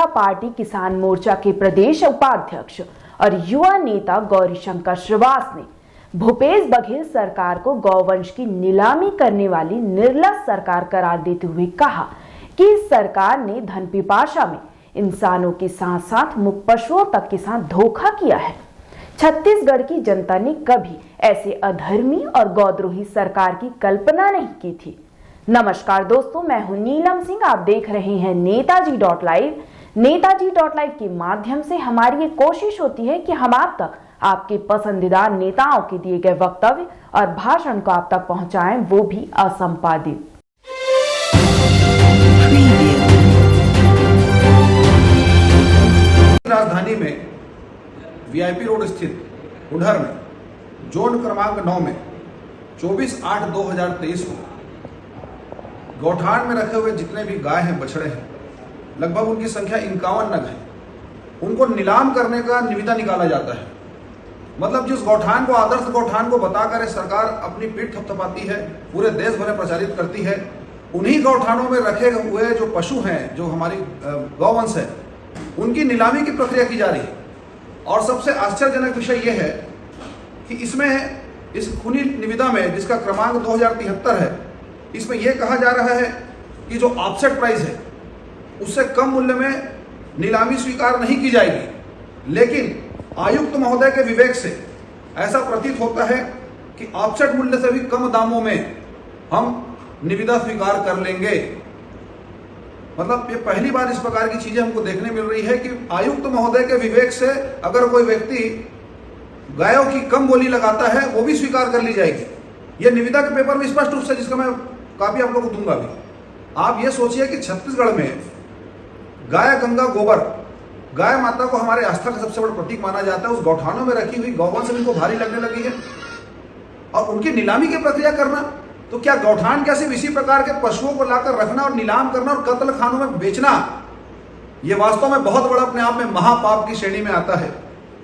जनता party किसान मोर्चा के प्रदेश उपाध्यक्ष और युवा नेता गौरीशंकर श्रीवास ने भूपेश बघेल सरकार को गौवंश की नीलामी करने वाली निर्लज सरकार करार देते हुए कहा कि इस सरकार ने धन पिपाशा में इंसानों के साथ साथ मुख पशुओं तक के साथ धोखा किया है। छत्तीसगढ़ की जनता ने कभी ऐसे अधर्मी और गौद्रोही सरकार की कल्पना नहीं की थी। नमस्कार दोस्तों, मैं हूं नीलम सिंह। आप देख रहे हैं नेताजी.लाइव। नेताजी.लाइव के माध्यम से हमारी ये कोशिश होती है कि हम आप तक आपके पसंदीदा नेताओं के दिए गए वक्तव्य और भाषण को आप तक पहुंचाएं, वो भी असंपादित। राजधानी में वीआईपी रोड स्थित उधर में जोन क्रमांक 9 में 24/8/2023 को गौठान में रखे हुए जितने भी गाय हैं, बछड़े हैं, लगभग उनकी संख्या 51 नग है, उनको नीलाम करने का निविदा निकाला जाता है। मतलब जिस गौठान को आदर्श गौठान को बताकर सरकार अपनी पीठ थपथपाती है, पूरे देश भर में प्रचारित करती है, उन्हीं गौठानों में रखे हुए जो पशु हैं, जो हमारी गौवंश है, उनकी नीलामी की प्रक्रिया की जा रही है। और सबसे आश्चर्यजनक विषय यह है कि इसमें इस खूनी निविदा में, जिसका क्रमांक 2073 है, इसमें यह कहा जा रहा है कि जो ऑफसेट प्राइस है उससे कम मूल्य में नीलामी स्वीकार नहीं की जाएगी। लेकिन आयुक्त महोदय के विवेक से ऐसा प्रतीत होता है कि ऑफसेट मूल्य से भी कम दामों में हम निविदा स्वीकार कर लेंगे। मतलब ये पहली बार इस प्रकार की चीजें हमको देखने मिल रही है कि आयुक्त महोदय के विवेक से अगर कोई व्यक्ति गायों की कम बोली लगाता है, वो भी स्वीकार कर ली जाएगी। ये निविदा के पेपर में स्पष्ट रूप से, जिसका मैं कॉपी आप लोगों को दूंगा भी। आप ये सोचिए कि छत्तीसगढ़ में गाय, गंगा, गोबर, गाय माता को हमारे आस्था का सबसे बड़ा प्रतीक माना जाता है। उस गौठानों में रखी हुई गौवंश इनको भारी लगने लगी है और उनकी नीलामी की प्रक्रिया करना। तो क्या गौठान क्या सिर्फ इसी प्रकार के पशुओं को लाकर रखना और नीलाम करना और कत्ल खानों में बेचना, यह वास्तव में बहुत बड़ा अपने आप में महापाप की श्रेणी में आता है।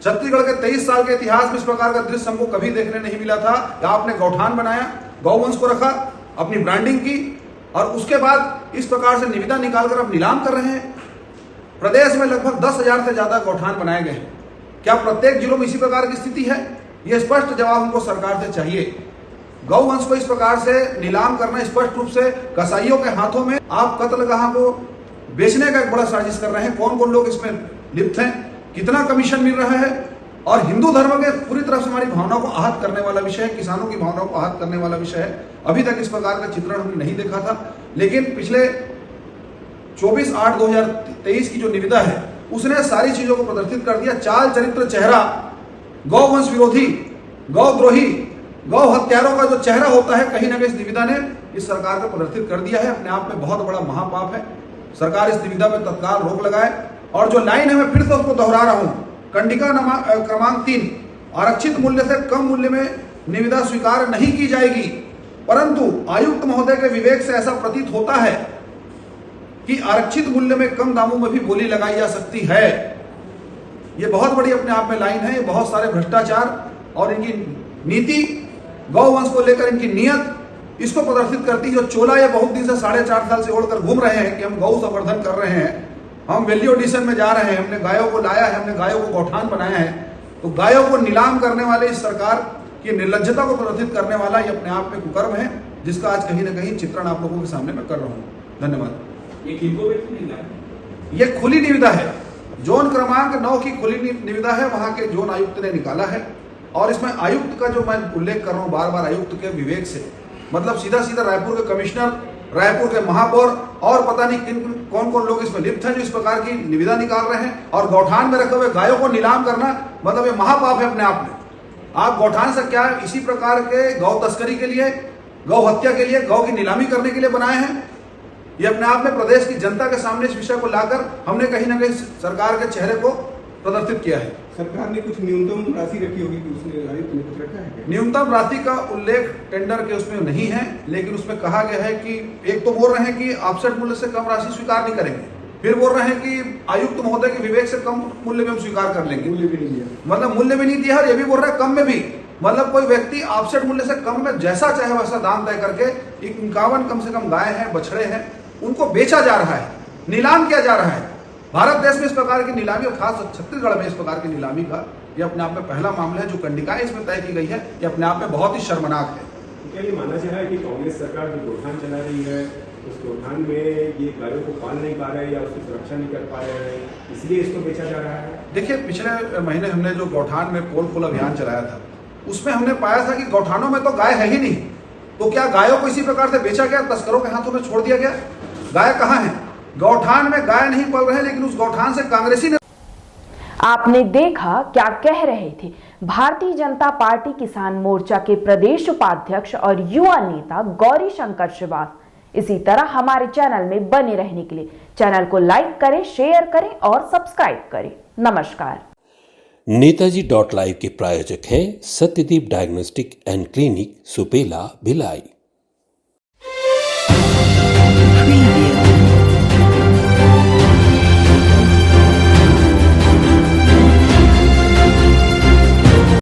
छत्तीसगढ़ के 23 साल के इतिहास में इस प्रकार का दृश्य हमको कभी देखने नहीं मिला था। आपने गौठान बनाया, गौवंश को रखा, अपनी ब्रांडिंग की और उसके बाद इस प्रकार से निविदा निकालकर अब नीलाम कर रहे हैं। प्रदेश में लगभग 10,000 से ज्यादा गौठान बनाए गए हैं। क्या प्रत्येक जिलों में इसी प्रकार की स्थिति है? यह स्पष्ट जवाब हमको सरकार से चाहिए। गौवंश को इस प्रकार से नीलाम करना, स्पष्ट रूप से कसाईयों के हाथों में आप कत्लगाह को बेचने का एक बड़ा साजिश कर रहे हैं। कौन कौन लोग इसमें लिप्त हैं, कितना कमीशन मिल रहा है और हिंदू धर्म के पूरी तरफ से हमारी भावनाओं को आहत करने वाला विषय है, किसानों की भावनाओं को आहत करने वाला विषय है। अभी तक इस प्रकार का चित्रण हमने नहीं देखा था, लेकिन पिछले 24/8/2023 की जो निविदा है उसने सारी चीजों को प्रदर्शित कर दिया। चाल, चरित्र, चेहरा, गौवंश विरोधी, गौद्रोही, गौ हत्यारों का जो चेहरा होता है, कहीं ना कहीं इस निविदा ने इस सरकार को प्रदर्शित कर दिया है। अपने आप में बहुत बड़ा महापाप है। सरकार इस निविदा पर तत्काल रोक लगाए। और जो लाइन है, मैं फिर से उसको दोहरा रहा हूं, कंडिका क्रमांक 3, आरक्षित मूल्य से कम मूल्य में निविदा स्वीकार नहीं की जाएगी। परंतु आयुक्त महोदय के विवेक से ऐसा प्रतीत होता है कि आरक्षित मूल्य में कम दामों में भी बोली लगाई जा सकती है। यह बहुत बड़ी अपने आप में लाइन है। ये बहुत सारे भ्रष्टाचार और इनकी नीति, गौवंश को लेकर इनकी नियत, इसको प्रदर्शित करती है। जो चोला ये बहुत दिन से 4.5 साल से ओढ़कर घूम रहे हैं कि हम गौ संवर्धन कर रहे हैं, हम वैल्यू एडिशन में जा रहे हैं, हमने गायों को लाया है, हमने गायों को गौठान बनाया है। तो गायों को नीलाम करने वाले इस सरकार की निर्लज्जता को प्रदर्शित करने वाला ये अपने आप में कुकर्म है, जिसका आज कहीं ना कहीं चित्रण आप लोगों के सामने मैं कर रहा हूँ। धन्यवाद। ये खुली निविदा है, जोन क्रमांक 9 की खुली निविदा है, वहां के जोन आयुक्त ने निकाला है। और इसमें आयुक्त का जो मैं उल्लेख कर रहा हूं बार बार, आयुक्त के विवेक से, मतलब सीधा सीधा रायपुर के कमिश्नर, रायपुर के महापौर और पता नहीं किन कौन कौन लोग इसमें लिप्त हैं जो इस प्रकार की निविदा निकाल रहे हैं। और गौठान में रखे हुए गायों को नीलाम करना, मतलब ये महापाप है अपने आप में। आप गौठान से क्या इसी प्रकार के गौ तस्करी के लिए, गौ हत्या के लिए, गौ की नीलामी करने के लिए बनाए हैं? ये अपने आप में प्रदेश की जनता के सामने इस विषय को लाकर हमने कहीं ना कहीं सरकार के चेहरे को प्रदर्शित किया है। सरकार ने कुछ न्यूनतम राशि रखी होगी कि उसने आयुक्त ने कुछ रखा है? न्यूनतम राशि का उल्लेख टेंडर के उसमें नहीं है, लेकिन उसमें कहा गया है कि एक तो बोल रहे हैं कि ऑफसेट मूल्य से कम राशि स्वीकार नहीं करेंगे, फिर बोल रहे हैं कि आयुक्त महोदय के विवेक से कम मूल्य में हम स्वीकार कर लेंगे। मूल्य भी नहीं दिया, मतलब मूल्य भी नहीं दिया और ये भी बोल रहे हैं कम में भी। मतलब कोई व्यक्ति ऑफसेट मूल्य से कम में जैसा चाहे वैसा दाम तय करके 51 कम से कम गाय हैं, बछड़े हैं, उनको बेचा जा रहा है, नीलाम किया जा रहा है। भारत देश में इस प्रकार की नीलामी और खास छत्तीसगढ़ में इस प्रकार की नीलामी का ये अपने आप में पहला मामला है। जो कंडिकाएं इसमें तय की गई है ये अपने आप में बहुत ही शर्मनाक है। क्या ये माना जा रहा है कि कांग्रेस सरकार जो गोठान चला रही है उस गोठान में ये गायों को पाल नहीं पा रहे या उसकी सुरक्षा नहीं कर पा रहे हैं, इसलिए इसको बेचा जा रहा है? देखिए, पिछले महीने हमने जो गौठान में पोल खोल अभियान चलाया था उसमें हमने पाया था कि गौठानों में तो गाय है ही नहीं। तो क्या गायों को इसी प्रकार से बेचा गया, तस्करों के हाथों में छोड़ दिया गया? गाय कहाँ है? गौठान में गाय नहीं पल रहे, लेकिन उस गौठान से कांग्रेसी ने। आपने देखा क्या कह रहे थे भारतीय जनता पार्टी किसान मोर्चा के प्रदेश उपाध्यक्ष और युवा नेता गौरी शंकर श्रीवास। इसी तरह हमारे चैनल में बने रहने के लिए चैनल को लाइक करें, शेयर करें और सब्सक्राइब करें। नमस्कार। नेताजी.live के प्रायोजक है Satyadeep diagnostic and clinic, Supela, Bhilai.